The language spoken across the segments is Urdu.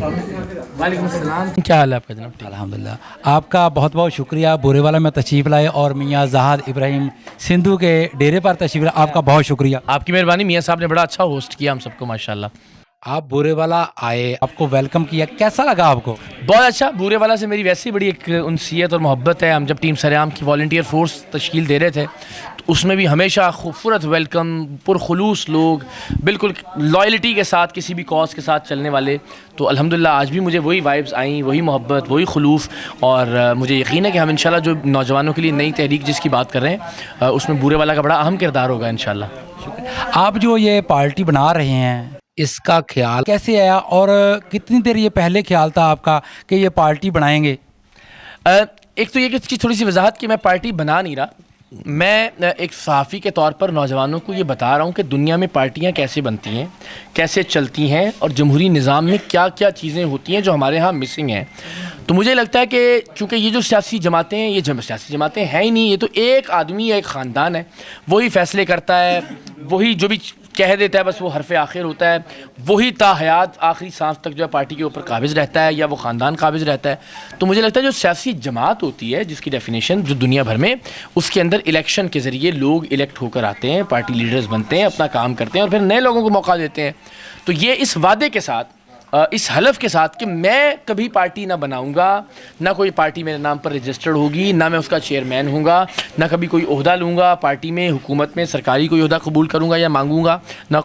وعلیکم السلام، کیا حال ہے آپ کا جناب؟ الحمدللہ، آپ کا بہت بہت شکریہ بورے والا میں تشریف لائے اور میاں زاہد ابراہیم سندھو کے ڈیرے پر تشریف لائے، آپ کا بہت شکریہ۔ آپ کی مہربانی، میاں صاحب نے بڑا اچھا ہوسٹ کیا ہم سب کو ماشاءاللہ۔ آپ بورے والا آئے، آپ کو ویلکم کیا، کیسا لگا آپ کو؟ بہت اچھا، بورے والا سے میری ویسے ہی بڑی ایک انسیت اور محبت ہے۔ ہم جب ٹیم سریام کی والنٹیئر فورس تشکیل دے رہے تھے تو اس میں بھی ہمیشہ خوبصورت ویلکم، پرخلوص لوگ، بالکل لائلٹی کے ساتھ کسی بھی کاز کے ساتھ چلنے والے۔ تو الحمدللہ آج بھی مجھے وہی وائبز آئیں، وہی محبت، وہی خلوص، اور مجھے یقین ہے کہ ہم انشاءاللہ جو نوجوانوں کے لیے نئی تحریک جس کی بات کر رہے ہیں اس میں بورے والا کا بڑا اہم کردار ہوگا انشاءاللہ۔ آپ جو یہ پارٹی بنا رہے ہیں اس کا خیال کیسے آیا اور کتنی دیر یہ پہلے خیال تھا آپ کا کہ یہ پارٹی بنائیں گے؟ ایک تو یہ کہ اس کی تھوڑی سی وضاحت کہ میں پارٹی بنا نہیں رہا، میں ایک صحافی کے طور پر نوجوانوں کو یہ بتا رہا ہوں کہ دنیا میں پارٹیاں کیسے بنتی ہیں، کیسے چلتی ہیں، اور جمہوری نظام میں کیا کیا چیزیں ہوتی ہیں جو ہمارے ہاں مسنگ ہیں۔ تو مجھے لگتا ہے کہ چونکہ یہ جو سیاسی جماعتیں ہیں، یہ سیاسی جماعتیں ہیں ہی نہیں، یہ تو ایک آدمی یا ایک خاندان ہے، وہی فیصلے کرتا ہے، وہی جو بھی کہہ دیتا ہے بس وہ حرف آخر ہوتا ہے، وہی تا حیات آخری سانس تک جو ہے پارٹی کے اوپر قابض رہتا ہے یا وہ خاندان قابض رہتا ہے۔ تو مجھے لگتا ہے جو سیاسی جماعت ہوتی ہے جس کی ڈیفینیشن جو دنیا بھر میں، اس کے اندر الیکشن کے ذریعے لوگ الیکٹ ہو کر آتے ہیں، پارٹی لیڈرز بنتے ہیں، اپنا کام کرتے ہیں اور پھر نئے لوگوں کو موقع دیتے ہیں۔ تو یہ اس وعدے کے ساتھ، اس حلف کے ساتھ کہ میں کبھی پارٹی نہ بناؤں گا، نہ کوئی پارٹی میرے نام پر رجسٹرڈ ہوگی، نہ میں اس کا چیئرمین ہوں گا، نہ کبھی کوئی عہدہ لوں گا پارٹی میں، حکومت میں سرکاری کوئی عہدہ قبول کروں گا یا مانگوں گا، نہ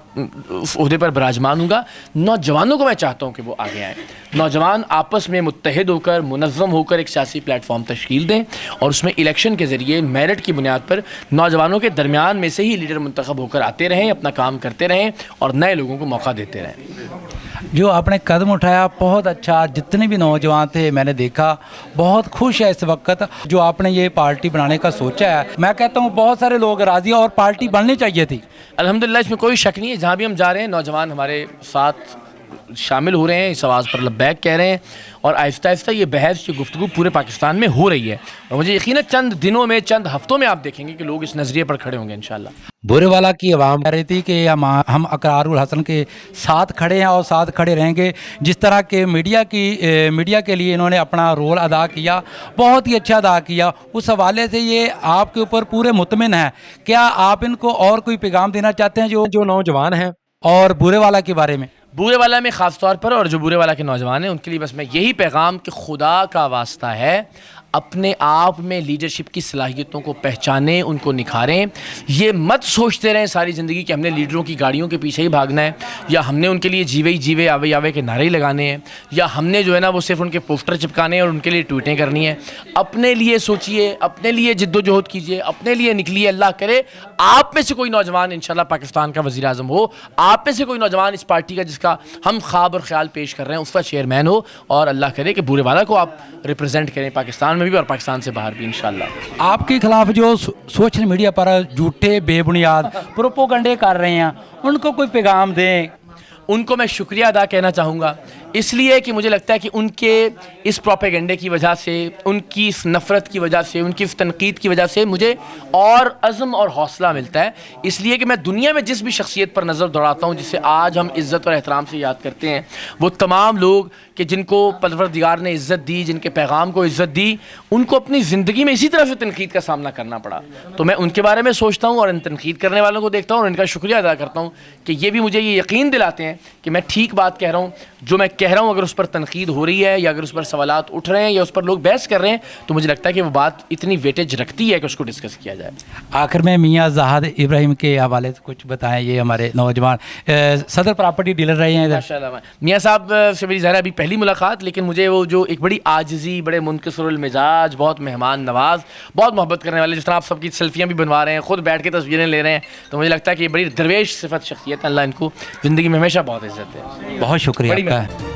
اس عہدے پر براجمان ہوں گا۔ نوجوانوں کو میں چاہتا ہوں کہ وہ آگے آئیں، نوجوان آپس میں متحد ہو کر، منظم ہو کر ایک سیاسی پلیٹ فارم تشکیل دیں اور اس میں الیکشن کے ذریعے میرٹ کی بنیاد پر نوجوانوں کے درمیان میں سے ہی لیڈر منتخب ہو کر آتے رہیں، اپنا کام کرتے رہیں اور نئے لوگوں کو موقع دیتے رہیں۔ جو آپ نے قدم اٹھایا بہت اچھا، جتنے بھی نوجوان تھے میں نے دیکھا بہت خوش ہے اس وقت جو آپ نے یہ پارٹی بنانے کا سوچا ہے۔ میں کہتا ہوں بہت سارے لوگ راضی ہیں اور پارٹی بننی چاہیے تھی۔ الحمدللہ اس میں کوئی شک نہیں ہے، جہاں بھی ہم جا رہے ہیں نوجوان ہمارے ساتھ شامل ہو رہے ہیں، اس آواز پر لبیک کہہ رہے ہیں، اور آہستہ آہستہ یہ بحث کی گفتگو پورے پاکستان میں ہو رہی ہے، اور مجھے یقین ہے چند دنوں میں، چند ہفتوں میں آپ دیکھیں گے کہ لوگ اس نظریے پر کھڑے ہوں گے انشاءاللہ۔ بورے والا کی عوام کہہ رہی تھی کہ ہم اقرار الحسن کے ساتھ کھڑے ہیں اور ساتھ کھڑے رہیں گے، جس طرح کہ میڈیا کے لیے انہوں نے اپنا رول ادا کیا، بہت ہی اچھا ادا کیا۔ اس حوالے سے یہ آپ کے اوپر پورے مطمئن ہیں، کیا آپ ان کو اور کوئی پیغام دینا چاہتے ہیں جو نوجوان ہیں اور بورے والا کے بارے میں؟ بورے والا میں خاص طور پر، اور جو بورے والا کے نوجوان ہیں ان کے لیے بس میں یہی پیغام کہ خدا کا واسطہ ہے اپنے آپ میں لیڈرشپ کی صلاحیتوں کو پہچانیں، ان کو نکھاریں۔ یہ مت سوچتے رہیں ساری زندگی کہ ہم نے لیڈروں کی گاڑیوں کے پیچھے ہی بھاگنا ہے، یا ہم نے ان کے لیے جیوے جیوے آوے آوے کے نعرے لگانے ہیں، یا ہم نے جو ہے نا وہ صرف ان کے پوسٹر چپکانے ہیں اور ان کے لیے ٹویٹیں کرنی ہیں۔ اپنے لیے سوچئے، اپنے لیے جد و جہد کیجئے، اپنے لیے نکلیے۔ اللہ کرے آپ میں سے کوئی نوجوان انشاءاللہ پاکستان کا وزیر اعظم ہو، آپ میں سے کوئی نوجوان اس پارٹی کا جس کا ہم خواب اور خیال پیش کر رہے ہیں اس کا چیئرمین ہو، اور اللہ کرے کہ بورے والا کو آپ ریپرزینٹ کریں پاکستان میں بھی اور پاکستان سے باہر بھی انشاءاللہ۔ آپ کے خلاف جو سوشل میڈیا پر جھوٹے بے بنیاد پروپوگنڈے کر رہے ہیں ان کو کوئی پیغام دیں۔ ان کو میں شکریہ ادا کہنا چاہوں گا، اس لیے کہ مجھے لگتا ہے کہ ان کے اس پروپیگنڈے کی وجہ سے، ان کی اس نفرت کی وجہ سے، ان کی اس تنقید کی وجہ سے مجھے اور عزم اور حوصلہ ملتا ہے۔ اس لیے کہ میں دنیا میں جس بھی شخصیت پر نظر دوڑاتا ہوں جسے آج ہم عزت اور احترام سے یاد کرتے ہیں، وہ تمام لوگ کہ جن کو پروردگار نے عزت دی، جن کے پیغام کو عزت دی، ان کو اپنی زندگی میں اسی طرح سے تنقید کا سامنا کرنا پڑا۔ تو میں ان کے بارے میں سوچتا ہوں اور ان تنقید کرنے والوں کو دیکھتا ہوں اور ان کا شکریہ ادا کرتا ہوں کہ یہ بھی مجھے یہ یقین دلاتے ہیں کہ میں ٹھیک بات کہہ رہا ہوں، جو میں کہہ رہا ہوں اگر اس پر تنقید ہو رہی ہے یا اگر اس پر سوالات اٹھ رہے ہیں یا اس پر لوگ بحث کر رہے ہیں تو مجھے لگتا ہے کہ وہ بات اتنی ویٹیج رکھتی ہے کہ اس کو ڈسکس کیا جائے۔ آخر میں میاں زاہد ابراہیم کے حوالے سے کچھ بتائیں، یہ ہمارے نوجوان صدر پراپرٹی ڈیلر رہے ہیں ادھر۔ ماشاءاللہ میاں صاحب سے میری ظاہر ابھی پہلی ملاقات، لیکن مجھے وہ جو ایک بڑی عاجزی، بڑے منکسر المزاج، بہت مہمان نواز، بہت محبت کرنے والے، جس طرح آپ سب کی سیلفیاں بھی بنوا رہے ہیں، خود بیٹھ کے تصویریں لے رہے ہیں، تو مجھے لگتا ہے کہ یہ بڑی درویش صفت شخصیت ہے، اللہ ان کو زندگی میں ہمیشہ بہت عزت ہے۔ بہت شکریہ آپ کا۔